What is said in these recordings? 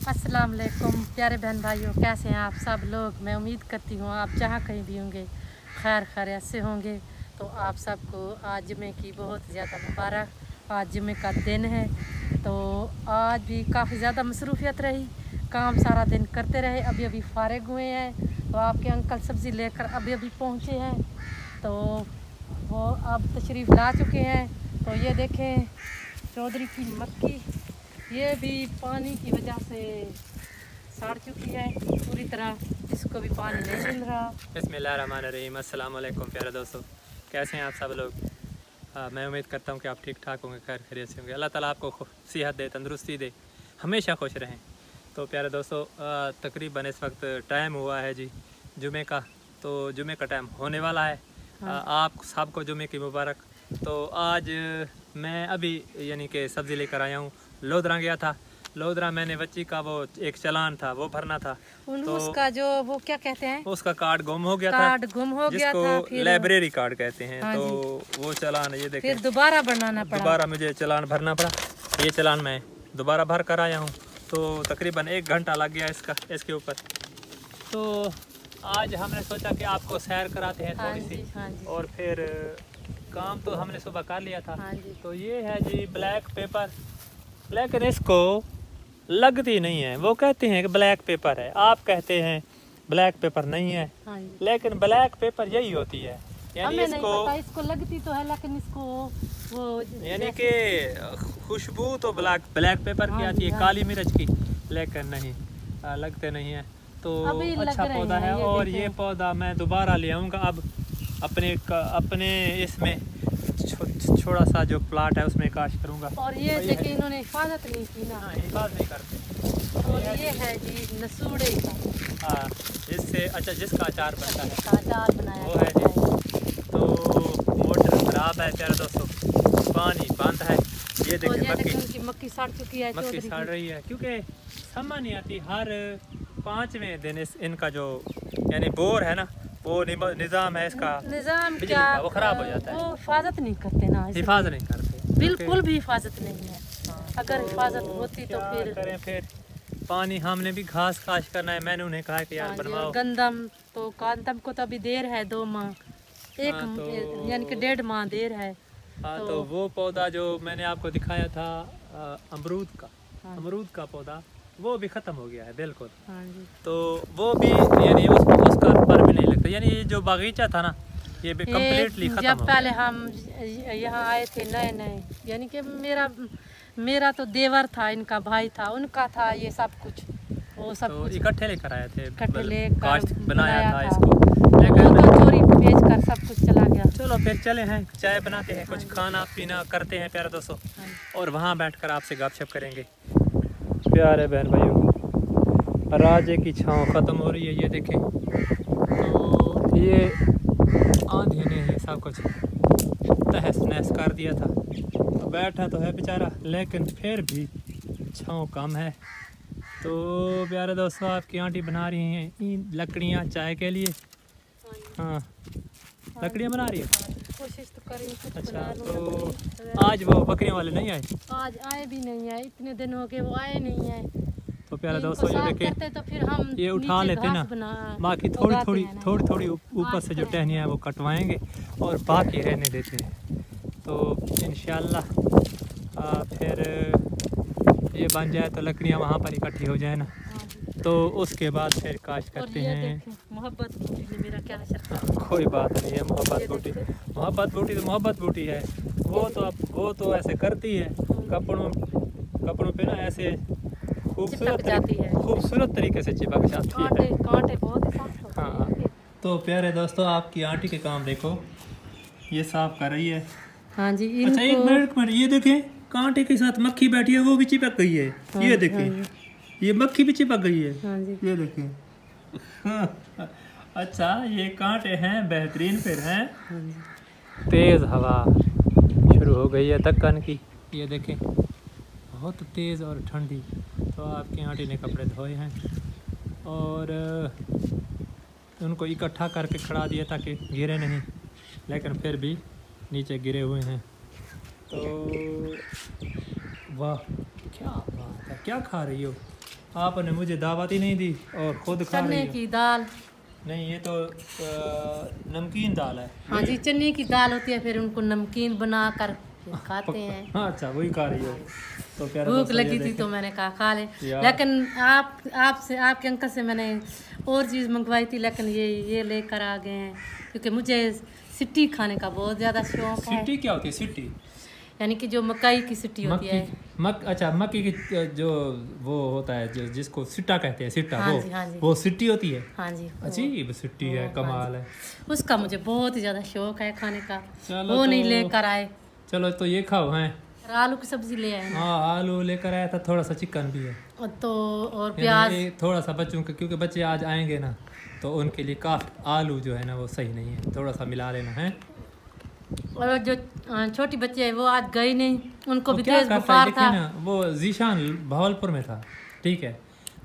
अस्सलाम वालेकुम प्यारे बहन भाइयों, कैसे हैं आप सब लोग। मैं उम्मीद करती हूँ आप जहाँ कहीं भी होंगे खैर खैरियत से होंगे। तो आप सबको आज जुमे की बहुत ज़्यादा मुबारक। आज जुमे का दिन है, तो आज भी काफ़ी ज़्यादा मसरूफियत रही, काम सारा दिन करते रहे। अभी अभी फारिग हुए हैं, तो आपके अंकल सब्ज़ी लेकर अभी अभी पहुँचे हैं, तो वो अब तशरीफ़ ला चुके हैं। तो ये देखें चौधरी की मक्की, ये भी पानी की वजह से सड़ चुकी है पूरी तरह, इसको भी पानी नहीं मिल रहा। बिस्मिल्लाहिर्रहमानिर्रहीम। अस्सलाम वालेकुम प्यारे दोस्तों, कैसे हैं आप सब लोग। मैं उम्मीद करता हूं कि आप ठीक ठाक होंगे, खैर खैरियत से होंगे। अल्लाह ताला आपको सेहत दे, तंदुरुस्ती दे, हमेशा खुश रहें। तो प्यारे दोस्तों, तकरीबन इस वक्त टाइम हुआ है जी जुमे का, तो जुमे का टाइम होने वाला है। आप सबको जुमे की मुबारक। तो आज मैं अभी यानी कि सब्ज़ी लेकर आया हूँ। लोधरा गया था, लोधरा मैंने बच्ची का वो एक चालान था वो भरना था, तो उसका जो वो क्या कहते हैं, उसका कार्ड गुम हो गया था, जिसको लाइब्रेरी कार्ड कहते हैं। तो वो चालान ये देखें, फिर दोबारा बनाना पड़ा, दोबारा मुझे चालान भरना पड़ा। ये चालान मैं दोबारा भर कर आया हूँ, तो तकरीबन 1 घंटा लग गया इसके ऊपर। तो आज हमने सोचा कि आपको सैर कराते हैं थोड़ी सी, और फिर काम तो हमने सुबह कर लिया था। तो ये है जी ब्लैक पेपर, लेकिन इसको लगती नहीं है। वो कहते हैं कि ब्लैक पेपर है, आप कहते हैं ब्लैक पेपर नहीं है, लेकिन ब्लैक पेपर यही होती है। यानी इसको लगती तो है, लेकिन इसको वो यानी कि खुशबू तो ब्लैक पेपर की आती है, काली मिर्च की, लेकिन नहीं लगते नहीं है। तो अच्छा पौधा है, और ये पौधा मैं दोबारा ले आऊँगा अब अपने इसमें छोटा सा जो प्लाट है उसमें काश करूँगा। और ये देखिए इन्होंने हिफाजत नहीं की ना, हिफाजत नहीं करते। और ये है जी नसूड़े का, हाँ, जिससे अच्छा जिसका अचार बनता है, अचार बनाया वो है जी। तो मोटर खराब है प्यारे दोस्तों, पानी बंद है। ये देखिए मक्की सड़ चुकी है, मक्की सड़ रही है, क्योंकि समझ नहीं आती। हर 5वें दिन इनका जो यानी बोर है ना, वो निज़ाम है इसका, निज़ाम क्या वो खराब हो जाता है। वो हिफाजत नहीं करते ना, हिफाजत नहीं करते, बिल्कुल भी हिफाजत नहीं है। अगर हिफाजत होती तो फिर पानी हमने भी घास काश करना है। मैंने उन्हें कहा कि यार बनवाओ। गंदम को तो अभी देर है 2 माह, यानी कि 1.5 माह देर है। तो वो पौधा जो मैंने आपको दिखाया था अमरूद का पौधा, वो भी ख़त्म हो गया है बिल्कुल। तो वो भी यानी उसका पर भी नहीं लगता। यानी ये जो बागीचा था ना, ये भी कम्प्लीटली ख़त्म हो गया। जब पहले हम यहाँ आए थे नए, यानी कि मेरा तो देवर था, इनका भाई था, उनका था ये सब कुछ, वो सब तो कुछ इकट्ठे लेकर आए थे, लेकर बनाया था इसको, लेकिन तो चोरी बेच कर सब कुछ चला गया। चलो फिर चले हैं, चाय बनाते हैं, कुछ खाना पीना करते हैं प्यारे दोस्तों, और वहाँ बैठकर आपसे गपशप करेंगे। प्यारे बहन भाइयों, राजे की छाँव ख़त्म हो रही है, ये देखें। तो ये आंधी ने ही सब कुछ तहस नहस कर दिया था। तो बैठा तो है बेचारा, लेकिन फिर भी छाँव कम है। तो प्यारे दोस्तों, आपकी आंटी बना रही हैं लकड़ियाँ चाय के लिए। हाँ, लकड़ियाँ बना रही है, कोशिश तो करेंगे। अच्छा, तो आज वो बकरियों वाले नहीं आए? आज आए भी नहीं है, इतने दिन हो गए वो आए नहीं है। तो प्यारे दोस्तों, ये देखें, तो फिर हम ये उठा लेते ना, बाकी थोड़ी ऊपर से जो टहनियाँ है वो कटवाएंगे और बाकी रहने देते हैं। तो इंशाल्लाह फिर ये बन जाए तो लकड़ियाँ वहाँ पर इकट्ठी हो जाए ना, तो उसके बाद फिर काश करते हैं। मोहब्बत बूटी ने मेरा क्या कोई बात नहीं है, मोहब्बत बूटी तो मोहब्बत बूटी है। वो तो ऐसे करती है, कपड़ों पे ना ऐसे खूबसूरत तरीके से चिपक जाती है। कांटे बहुत साफ। हाँ, तो प्यारे दोस्तों, आपकी आंटी के काम देखो, ये साफ कर रही है। हाँ जी, अच्छा एक मिनट, ये देखें, कांटे के साथ मक्खी बैठी है, वो भी चिपक गई है। ये देखें, ये मक्खी भी चिपक गई है। ये देखें। अच्छा, ये कांटे हैं बेहतरीन, फिर हैं तेज़ हवा शुरू हो गई है दक्कन की, ये देखें, बहुत तेज़ और ठंडी। तो आपकी आंटी ने कपड़े धोए हैं और उनको इकट्ठा करके खड़ा दिया ताकि गिरे नहीं, लेकिन फिर भी नीचे गिरे हुए हैं। तो वाह, क्या बात है, क्या खा रही हो? आपने मुझे दावत ही नहीं दी और खुद खा चने रही हो। की दाल। नहीं ये तो नमकीन दाल है। हाँ जी, चने की दाल होती है, फिर उनको नमकीन बना कर फिर खाते हैं। हाँ अच्छा वही खा रही हो। तो प्यारे भूख दोस्तों, ये लगी थी देखें। तो मैंने कहा खा ले। यार। लेकिन आपसे आपके अंकल से मैंने और चीज़ मंगवाई थी, लेकिन ये लेकर आ गए हैं, क्योंकि मुझे सिट्टी खाने का बहुत ज़्यादा शौक है। सिट्टी क्या होती है? सिट्टी यानी कि जो मकई की सिट्टी होती है। अच्छा मक्की की जो वो होता है जो जिसको सिट्टा कहते हैं, सिट्टा हाँ वो जी, हाँ जी। वो सिट्टी होती है। हाँ जी, अजीब सिट्टी है, कमाल है। उसका मुझे बहुत ही ज़्यादा शौक है खाने का। चलो वो नहीं तो- लेकर आए। चलो तो ये खाओ हैं। और आलू की सब्जी ले आए हाँ आलू लेकर आया था, थोड़ा सा चिकन भी है तो, और यानी प्याज। ये थोड़ा सा बच्चों के, क्योंकि बच्चे आज आएंगे ना तो उनके लिए काफ़ी आलू जो है ना वो सही नहीं है, थोड़ा सा मिला लेना है। और जो छोटी बच्चे हैं वो आज गई नहीं, उनको वो भी क्या तेज करता है बुखार देखिए था। ना, वो जीशान भावलपुर में था, ठीक है।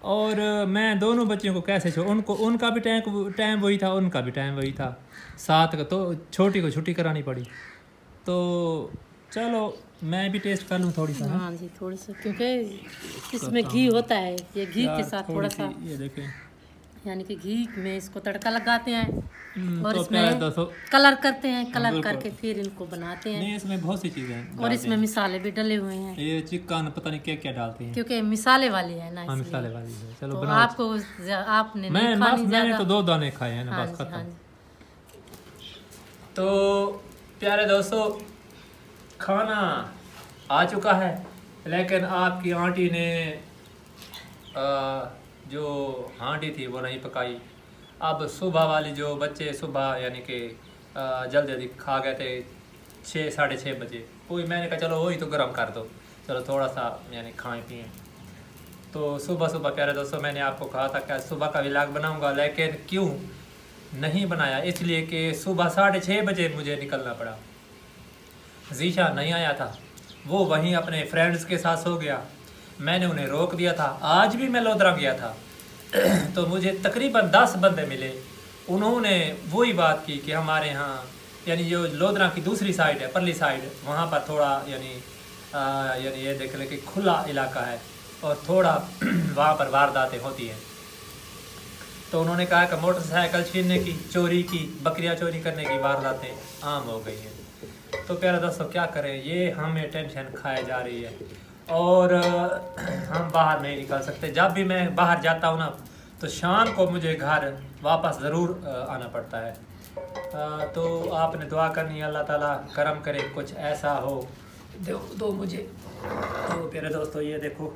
और मैं दोनों बच्चियों को कैसे छोड़, उनको उनका भी टाइम वही था, उनका भी टाइम वही था 7 का, तो छोटी को छुट्टी करानी पड़ी। तो चलो मैं भी टेस्ट कर लूँ थोड़ी सा। हाँ जी, थोड़ी सी, क्योंकि इसमें घी होता है, ये घी के साथ थोड़ा सा, ये देखें। यानी कि घी में इसको तड़का लगाते हैं और तो इसमें प्यारे दोस्तों, कलर करते हैं, कलर बिल्कुल। करके फिर इनको बनाते हैं। नहीं इसमें बहुत सी चीज़ें हैं और इसमें मिसाले भी डले हुए हैं, ये चिकन पता नहीं क्या क्या डालते हैं। क्योंकि मिसाले वाली है ना, हाँ इसलिए। मिसाले वाली है। चलो तो बनाओ। आपको आपने नहीं मैंने खानी तो ज्यादा। 2 दाने खाए हैं ना, हाँ बस जी, हाँ खत्म। जी। तो प्यारे दोस्तों खाना आ चुका है, लेकिन आपकी आंटी ने जो हांडी थी वो नहीं पकाई। अब सुबह वाली जो बच्चे सुबह यानी कि जल्दी जल्दी खा गए थे 6 साढ़े 6 बजे, वही मैंने कहा चलो वही तो गर्म कर दो, चलो थोड़ा सा यानी खाएं पिएँ। तो सुबह सुबह प्यारे दोस्तों मैंने आपको कहा था कि सुबह का व्लॉग बनाऊंगा, लेकिन क्यों नहीं बनाया, इसलिए कि सुबह 6:30 बजे मुझे निकलना पड़ा। जीशा नहीं आया था, वो वहीं अपने फ्रेंड्स के साथ सो गया, मैंने उन्हें रोक दिया था। आज भी मैं लोधरा गया था तो मुझे तकरीबन 10 बंदे मिले, उन्होंने वही बात की कि हमारे यहाँ यानी जो लोधरा की दूसरी साइड है, परली साइड, वहाँ पर थोड़ा यानी ये देख लें कि खुला इलाका है और थोड़ा वहाँ पर वारदातें होती हैं। तो उन्होंने कहा कि मोटरसाइकिल छीनने की, चोरी की, बकरियां चोरी करने की वारदातें आम हो गई हैं। तो प्यारे दोस्तों क्या करें, ये हमें टेंशन खाए जा रही है और हम बाहर नहीं निकल सकते। जब भी मैं बाहर जाता हूँ ना तो शाम को मुझे घर वापस ज़रूर आना पड़ता है। तो आपने दुआ करनी है अल्लाह ताला करम करे, कुछ ऐसा हो दो मुझे। तो प्यारे दोस्तों ये देखो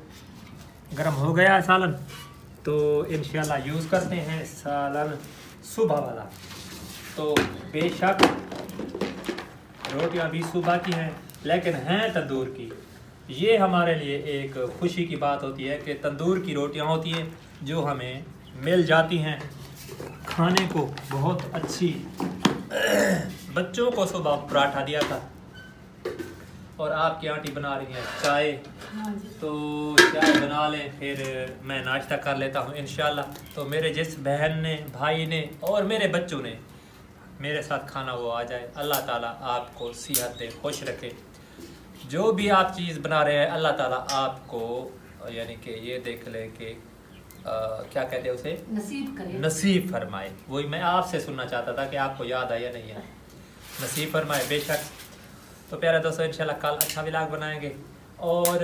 गर्म हो गया है सालन, तो इंशाल्लाह यूज़ करते हैं सालन सुबह वाला। तो बेशक रोटियां भी सुबह की हैं लेकिन हैं तंदूर की। ये हमारे लिए एक खुशी की बात होती है कि तंदूर की रोटियां होती हैं जो हमें मिल जाती हैं खाने को बहुत अच्छी। बच्चों को सुबह पराठा दिया था और आपकी आंटी बना रही है चाय, तो चाय बना लें फिर मैं नाश्ता कर लेता हूँ इंशाल्लाह। तो मेरे जिस बहन ने, भाई ने और मेरे बच्चों ने मेरे साथ खाना वो आ जाए। अल्लाह ताला आपको सेहत दे, खुश रखे। जो भी आप चीज़ बना रहे हैं अल्लाह ताला आपको यानी कि ये देख ले कि क्या कहते हैं उसे, नसीब करे, नसीब फरमाए। वही मैं आपसे सुनना चाहता था कि आपको याद आया नहीं है, नसीब फरमाए बेशक। तो प्यारे दोस्तों इंशाल्लाह कल अच्छा व्लॉग बनाएंगे। और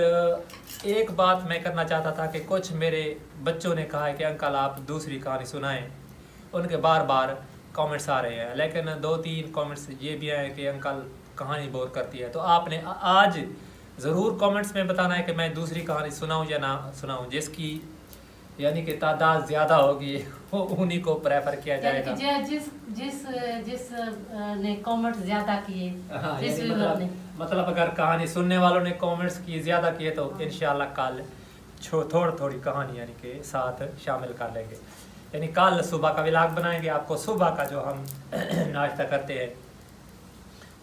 एक बात मैं करना चाहता था कि कुछ मेरे बच्चों ने कहा है कि अंकल आप दूसरी कहानी सुनाएं, उनके बार बार कमेंट्स आ रहे हैं, लेकिन 2-3 कमेंट्स ये भी आए कि अंकल कहानी बोर करती है। तो आपने आज ज़रूर कमेंट्स में बताना है कि मैं दूसरी कहानी सुनाऊं या ना सुनाऊं, जिसकी यानी कि तादाद ज़्यादा होगी वो उन्हीं को प्रेफर किया जाएगा। जिस ने कमेंट ज़्यादा किए, हाँ, जिस यानी व्यूअर ने, मतलब अगर कहानी सुनने वालों ने कमेंट्स की ज़्यादा किए तो इंशाल्लाह कल थोड़ी कहानी यानी कि साथ शामिल कर लेंगे। यानी कल सुबह का व्लॉग बनाएंगे, आपको सुबह का जो हम नाश्ता करते हैं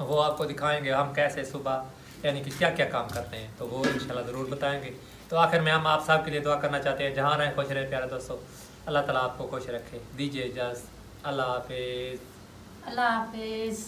वो आपको दिखाएंगे, हम कैसे सुबह यानी कि क्या क्या काम करते हैं, तो वो इंशाल्लाह ज़रूर बताएंगे। तो आखिर में हम आप सब के लिए दुआ करना चाहते हैं, जहाँ रहें खुश रहें प्यारे दोस्तों, अल्लाह ताला आपको खुश रखे। दीजिए इजाज़त, अल्लाह हाफिज़। अल्लाह हाफिज़।